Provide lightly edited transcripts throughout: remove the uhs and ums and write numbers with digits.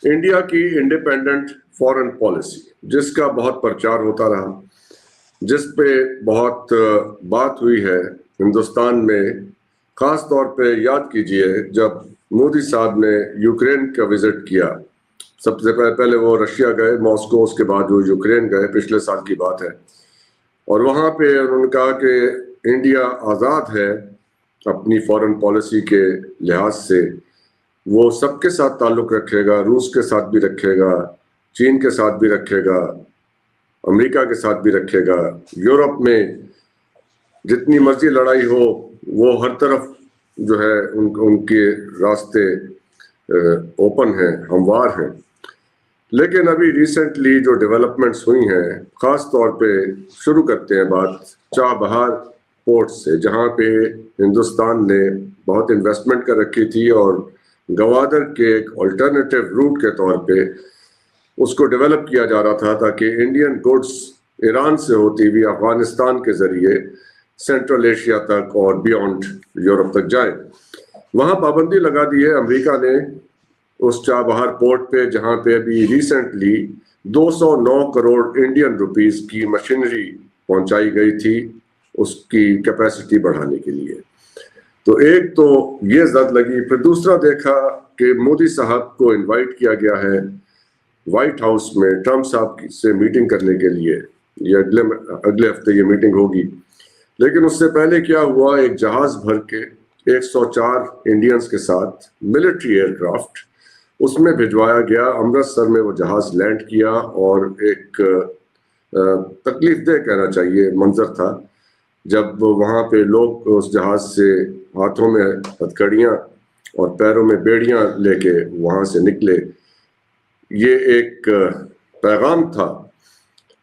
India की independent foreign policy, जिसका बहुत प्रचार होता रहा, जिस पे बहुत बात हुई है हिंदुस्तान में। खास तौर पे याद कीजिए जब मोदी साहब ने यूक्रेन का विजिट किया। सबसे पहले वो रशिया गए, मॉस्को, उसके बाद वो यूक्रेन गए, पिछले साल की बात है। और वहाँ पे उन्होंने कहा कि इंडिया आज़ाद है अपनी फॉरेन पॉलिसी के लिहाज से, वो सबके साथ ताल्लुक़ रखेगा, रूस के साथ भी रखेगा, चीन के साथ भी रखेगा, अमेरिका के साथ भी रखेगा, यूरोप में जितनी मर्जी लड़ाई हो वो हर तरफ जो है उनके रास्ते ओपन हैं, हमवार हैं। लेकिन अभी रिसेंटली जो डेवलपमेंट्स हुई हैं, ख़ास तौर पे शुरू करते हैं बात चाबहार पोर्ट से, जहाँ पे हिंदुस्तान ने बहुत इन्वेस्टमेंट कर रखी थी और गवादर के एक अल्टरनेटिव रूट के तौर पे उसको डेवलप किया जा रहा था, ताकि इंडियन गुड्स ईरान से होती हुई अफगानिस्तान के ज़रिए सेंट्रल एशिया तक और बियॉन्ड यूरोप तक जाए। वहाँ पाबंदी लगा दी है अमेरिका ने उस चाबहार पोर्ट पे, जहाँ पे अभी रिसेंटली 209 करोड़ इंडियन रुपीस की मशीनरी पहुंचाई गई थी उसकी कैपेसिटी बढ़ाने के लिए। तो एक तो ये जद लगी, फिर दूसरा देखा कि मोदी साहब को इनवाइट किया गया है व्हाइट हाउस में ट्रम्प साहब से मीटिंग करने के लिए। ये अगले हफ्ते ये मीटिंग होगी। लेकिन उससे पहले क्या हुआ, एक जहाज भर के 104 इंडियंस के साथ मिलिट्री एयरक्राफ्ट उसमें भिजवाया गया। अमृतसर में वो जहाज लैंड किया और एक तकलीफदेह कहना चाहिए मंजर था जब वहाँ पे लोग उस जहाज से हाथों में हथकड़ियाँ और पैरों में बेड़ियाँ लेके वहाँ से निकले। ये एक पैगाम था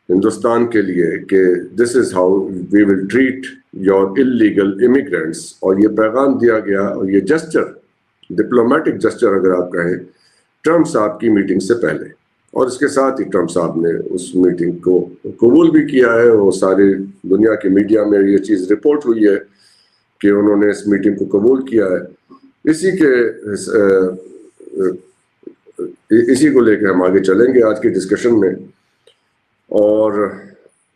हिंदुस्तान के लिए कि this is how we will treat your illegal immigrants, और ये पैगाम दिया गया। और ये जेस्चर, डिप्लोमेटिक जेस्चर अगर आप कहें, ट्रम्प साहब की मीटिंग से पहले, और इसके साथ ही ट्रम्प साहब ने उस मीटिंग को कबूल भी किया है। वो सारी दुनिया की मीडिया में ये चीज़ रिपोर्ट हुई है कि उन्होंने इस मीटिंग को कबूल किया है। इसी को लेकर हम आगे चलेंगे आज की डिस्कशन में। और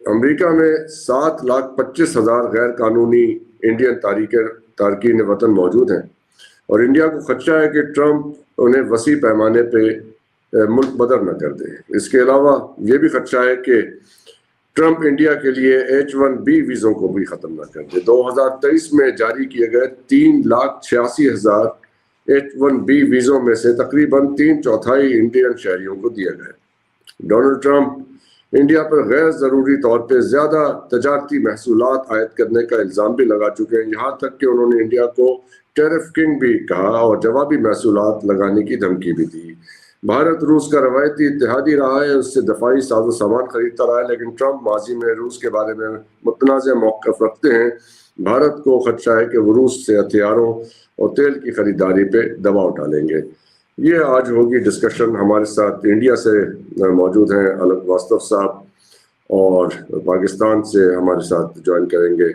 अमेरिका में 7,25,000 गैर कानूनी इंडियन तारकीन वतन मौजूद हैं, और इंडिया को खदशा है कि ट्रम्प उन्हें वसी पैमाने पे मुल्क बदर न कर दे। इसके अलावा ये भी खदशा है कि ट्रम्प इंडिया के लिए H1B वीज़ों को भी ख़त्म न कर दे। 2023 में जारी किए गए 3,86,000 H1B वीज़ों में से तकरीबन 3/4 इंडियन शहरियों को दिए गए। डोनाल्ड ट्रम्प इंडिया पर गैर ज़रूरी तौर पे ज़्यादा तजारती महसूलात आयद करने का इल्ज़ाम भी लगा चुके हैं। यहाँ तक कि उन्होंने इंडिया को टेरिफ किंग भी कहा और जवाबी महसूलात लगाने की धमकी भी दी। भारत रूस का रवायती इत्तेहादी रहा है, उससे दफाई साजो सामान खरीदता रहा है, लेकिन ट्रम्प माजी में रूस के बारे में मुतनाज़ मौक़िफ़ रखते हैं। भारत को खदशा है कि वो रूस से हथियारों और तेल की खरीदारी पे दबाव डालेंगे। ये आज होगी डिस्कशन। हमारे साथ इंडिया से मौजूद हैं अलग वास्तव साहब, और पाकिस्तान से हमारे साथ ज्वाइन करेंगे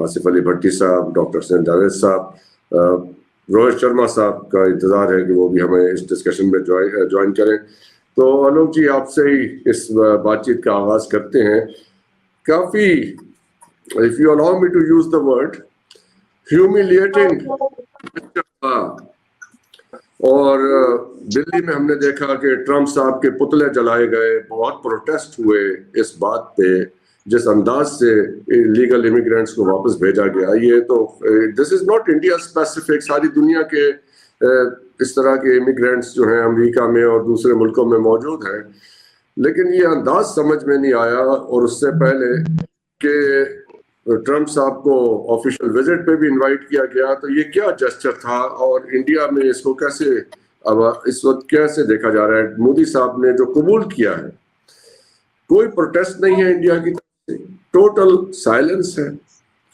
आसिफ अली भट्टी साहब, डॉक्टर सैन जावेद साहब। रोहित शर्मा साहब का इंतज़ार है कि वो भी हमें इस डिस्कशन में ज्वाइन करें। तो आलोक जी, आपसे ही इस बातचीत का आगाज़ करते हैं। काफ़ी, if you allow me to use the word, humiliating था। और दिल्ली में हमने देखा कि ट्रम्प साहब के पुतले जलाए गए, बहुत प्रोटेस्ट हुए इस बात पे, जिस अंदाज से इलीगल इमिग्रेंट्स को वापस भेजा गया। ये तो this is not India specific, सारी दुनिया के इस तरह के इमिग्रेंट्स जो हैं अमेरिका में और दूसरे मुल्कों में मौजूद हैं, लेकिन ये अंदाज समझ में नहीं आया। और उससे पहले कि ट्रम्प साहब को ऑफिशियल विजिट पे भी इनवाइट किया गया, तो ये क्या जेस्चर था और इंडिया में इसको कैसे अब इस वक्त कैसे देखा जा रहा है? मोदी साहब ने जो कबूल किया है, कोई प्रोटेस्ट नहीं है इंडिया की तरफ से, टोटल साइलेंस है,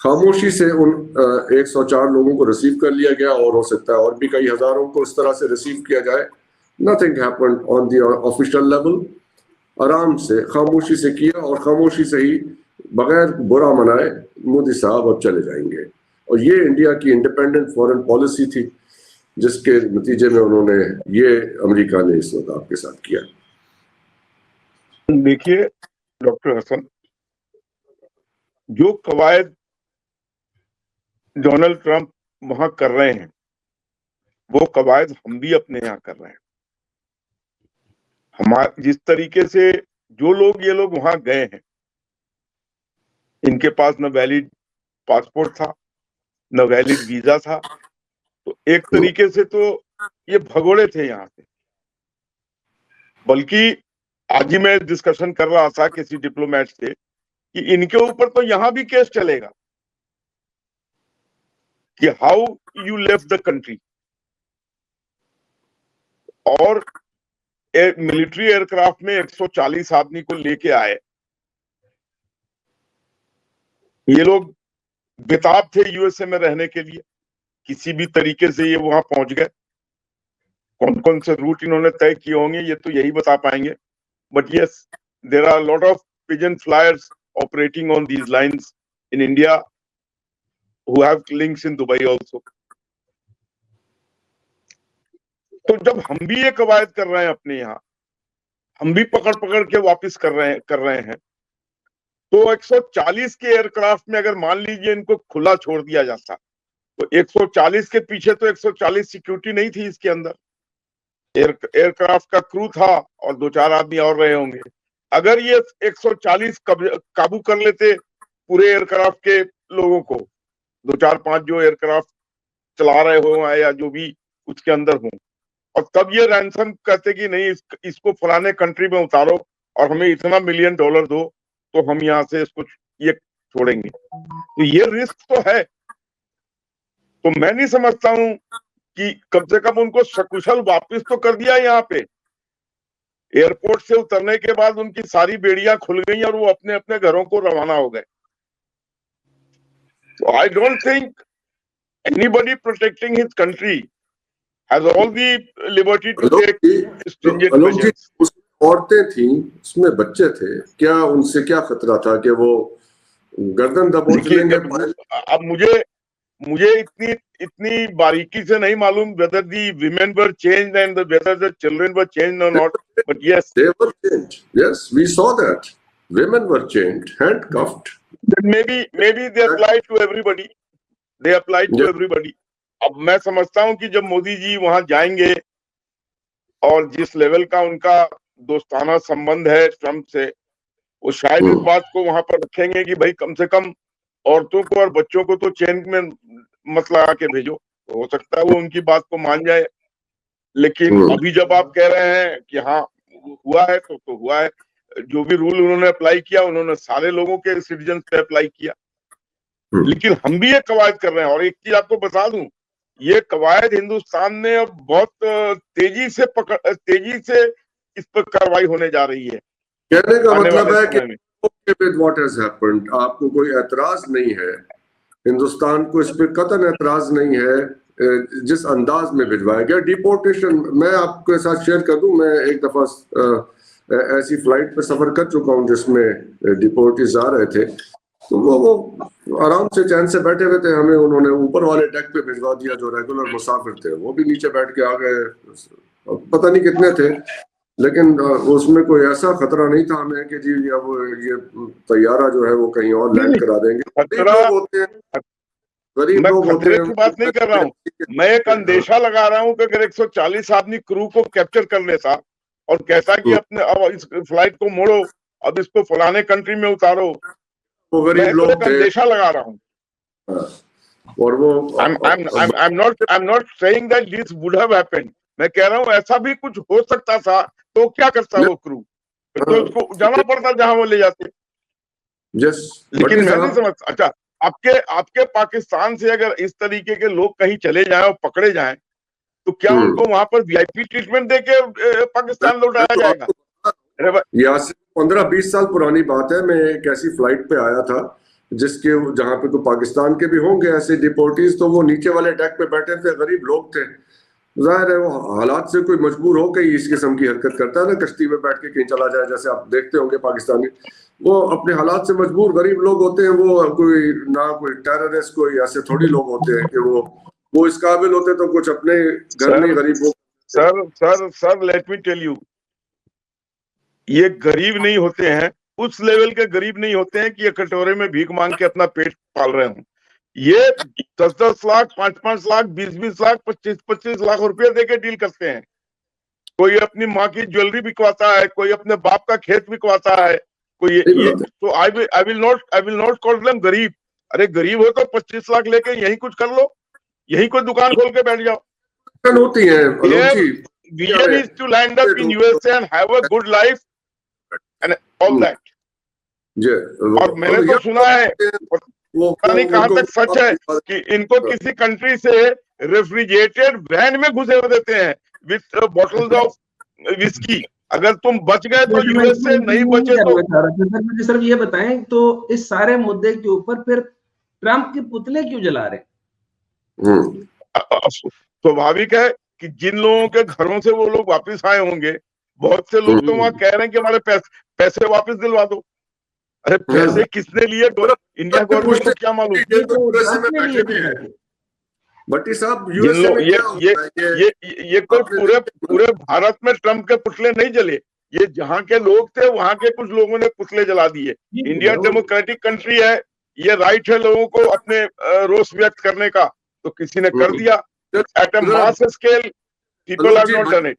खामोशी से उन 104 लोगों को रिसीव कर लिया गया, और हो सकता है और भी कई हजारों को इस तरह से रिसीव किया जाए। Nothing happened on the official level. आराम से खामोशी से किया, और खामोशी से ही बगैर बुरा मनाए मोदी साहब अब चले जाएंगे। और ये इंडिया की इंडिपेंडेंट फॉरेन पॉलिसी थी। जिसके नतीजे में उन्होंने ये अमेरिका ने इस वक्त आपके साथ किया। देखिए डॉक्टर हसन, जो कवायद डोनाल्ड ट्रंप वहां कर रहे हैं वो कवायद हम भी अपने यहाँ कर रहे हैं। हमारे जिस तरीके से जो लोग ये लोग वहां गए हैं, इनके पास न वैलिड पासपोर्ट था न वैलिड वीजा था, तो एक तरीके से तो ये भगोड़े थे यहाँ से। बल्कि आज ही मैं डिस्कशन कर रहा था किसी डिप्लोमेट से कि इनके ऊपर तो यहां भी केस चलेगा कि how you left the country. और मिलिट्री एयरक्राफ्ट में 140 आदमी को लेके आए, ये लोग बेताब थे यूएसए में रहने के लिए, किसी भी तरीके से ये वहां पहुंच गए। कौन कौन से रूट इन्होंने तय किए होंगे ये तो यही बता पाएंगे, but yes there are lot of pigeon flyers operating on these lines in India who have links in Dubai also। तो जब हम भी ये कवायद कर रहे हैं अपने यहाँ, हम भी पकड़ पकड़ के वापस कर रहे हैं, तो 140 के एयरक्राफ्ट में अगर मान लीजिए इनको खुला छोड़ दिया जाता तो 140 के पीछे तो 140 सिक्योरिटी नहीं थी इसके अंदर, एयरक्राफ्ट का क्रू था और 2-4 आदमी और रहे होंगे। अगर ये 140 काबू कर लेते पूरे एयरक्राफ्ट के लोगों को, 2-4-5 जो एयरक्राफ्ट चला रहे हो या जो भी उसके अंदर हो, और तब ये रैंसम कहते कि नहीं इसको फलाने कंट्री में उतारो और हमें इतना $1 मिलियन दो तो हम यहाँ से इसको ये छोड़ेंगे, तो ये रिस्क तो है। तो मैं नहीं समझता हूं कि कम से कम उनको सकुशल वापस तो कर दिया। यहाँ पे एयरपोर्ट से उतरने के बाद उनकी सारी बेड़ियां खुल गई और वो अपने अपने घरों को रवाना हो गए। So I don't think anybody protecting his country has all the liberty to take stringent measures। औरतें थी, उसमें बच्चे थे, क्या उनसे क्या खतरा था कि वो गर्दन दबोच लेंगे? अब मुझे इतनी बारीकी से नहीं मालूम whether the women were changed and whether the children were changed or not, but yes, they were changed. Yes, we saw that. Women were chained, handcuffed. Then maybe they applied to everybody. They applied to everybody. अब मैं समझता हूं कि जब मोदी जी वहां जाएंगे और जिस लेवल का उनका दोस्ताना संबंध है ट्रंप से, वो शायद इस बात को वहां पर रखेंगे कि भाई कम से कम औरतों को और बच्चों को तो चेन में मत लगा के भेजो। हो सकता है वो उनकी बात को मान जाए, लेकिन अभी जब आप कह रहे हैं कि हाँ हुआ है तो हुआ है। जो भी रूल उन्होंने अप्लाई किया उन्होंने सारे लोगों के सिटीजन पे अप्लाई किया, लेकिन हम भी ये कवायद कर रहे हैं। और एक चीज आपको बता दूं, ये कवायद हिंदुस्तान में अब बहुत तेजी से इस पर कार्रवाई होने जा रही है। कहने का मतलब है कि with what has happened, आपको कोई एतराज नहीं है, हिंदुस्तान को इस पर कतई एतराज नहीं है जिस अंदाज में भिजवाया गया डिपोर्टेशन। मैं आपके साथ शेयर कर दूं, मैं एक दफा ऐसी फ्लाइट पे सफर कर चुका हूं जिसमें डिपोर्टीज आ रहे थे, तो वो आराम से चैन से बैठे हुए थे, हमें उन्होंने ऊपर वाले डेक पे भिजवा दिया। जो रेगुलर मुसाफिर थे वो भी नीचे बैठ के आ गए, पता नहीं कितने थे, लेकिन उसमें कोई ऐसा खतरा नहीं था हमें कि जी अब ये तैयारा जो है वो कहीं और लैंड करा देंगे। गरीब लोग होते हैं, बात नहीं कर रहा हूँ मैं, एक अंदेशा लगा रहा हूँ कि अगर 140 आदमी क्रू को कैप्चर कर लेता और कहता कि अपने अब इस फ्लाइट को मोड़ो, अब इसको फलाने कंट्री में उतारो, वो गरीब लोग अंदेशा लगा रहा हूँ। और वो I'm not saying that this would have happened। मैं कह रहा हूँ ऐसा भी कुछ हो सकता था, तो क्या करता वो क्रू? तो उसको जाना पड़ता जहां वो ले जाते। लेकिन मैं नहीं समझ, अच्छा आपके पाकिस्तान से अगर इस तरीके के लोग कहीं चले जाएं और पकड़े जाएं, तो क्या उनको वहां पर वीआईपी ट्रीटमेंट देके पाकिस्तान लौटाया जाएगा? यहाँ से 15-20 साल पुरानी बात है, मैं एक ऐसी फ्लाइट पे आया था जिसके जहां पे तो पाकिस्तान के भी होंगे ऐसे डिपोर्टीज, तो वो नीचे वाले डेक पे बैठे थे, गरीब लोग थे। जाहिर है वो हालात से कोई मजबूर हो कहीं इस किस्म की हरकत करता है ना, कश्ती में बैठ के कहीं चला जाए, जैसे आप देखते होंगे पाकिस्तानी, वो अपने हालात से मजबूर गरीब लोग होते हैं। वो कोई टेररिस्ट कोई ऐसे थोड़ी लोग होते हैं कि वो वो इस काबिल होते तो कुछ अपने घर में गरीबों। Sir let me tell you, ये गरीब नहीं होते हैं, उस लेवल के गरीब नहीं होते हैं कि ये कटोरे में भीख मांग के अपना पेट पाल रहे हों। ये 10-10 लाख, 5-5 लाख, 20-20 लाख, 25-25 लाख रुपए देके डील करते हैं। कोई अपनी माँ की ज्वेलरी बिकवाता है, कोई अपने बाप का खेत बिकवाता है, कोई ये तो I will not call them गरीब। अरे गरीब हो तो 25 लाख लेके यही कुछ कर लो, यही कोई दुकान खोल के बैठ जाओ। होती है vision is to land up in USA and have a good life and all that। और मैंने तो सुना है, पता नहीं कहां तक सच है, कि इनको किसी कंट्री से रेफ्रिजरेटेड वैन में घुसे हुए देते हैं विथ बॉटल्स ऑफ विस्की। अगर तुम बच गए तो यूएस से, नहीं बचे तो। मुझे सिर्फ ये बताएं, तो इस सारे मुद्दे के ऊपर फिर ट्रंप के पुतले क्यों जला रहे? स्वाभाविक है कि जिन लोगों के घरों से वो लोग वापस आए होंगे, बहुत से लोग तो वहां कह रहे हैं कि हमारे पैसे वापस दिलवा दो। अरे पैसे किसने लिए? इंडिया गवर्नमेंट को क्या मालूम? भट्टी साहब, ये कोई पूरे भारत में ट्रंप के पुतले नहीं जले। ये जहाँ के लोग थे वहां के कुछ लोगों ने पुतले जला दिए। इंडिया डेमोक्रेटिक कंट्री है, ये राइट है लोगों को अपने रोष व्यक्त करने का, तो किसी ने कर दिया। At a mass scale people have not done it.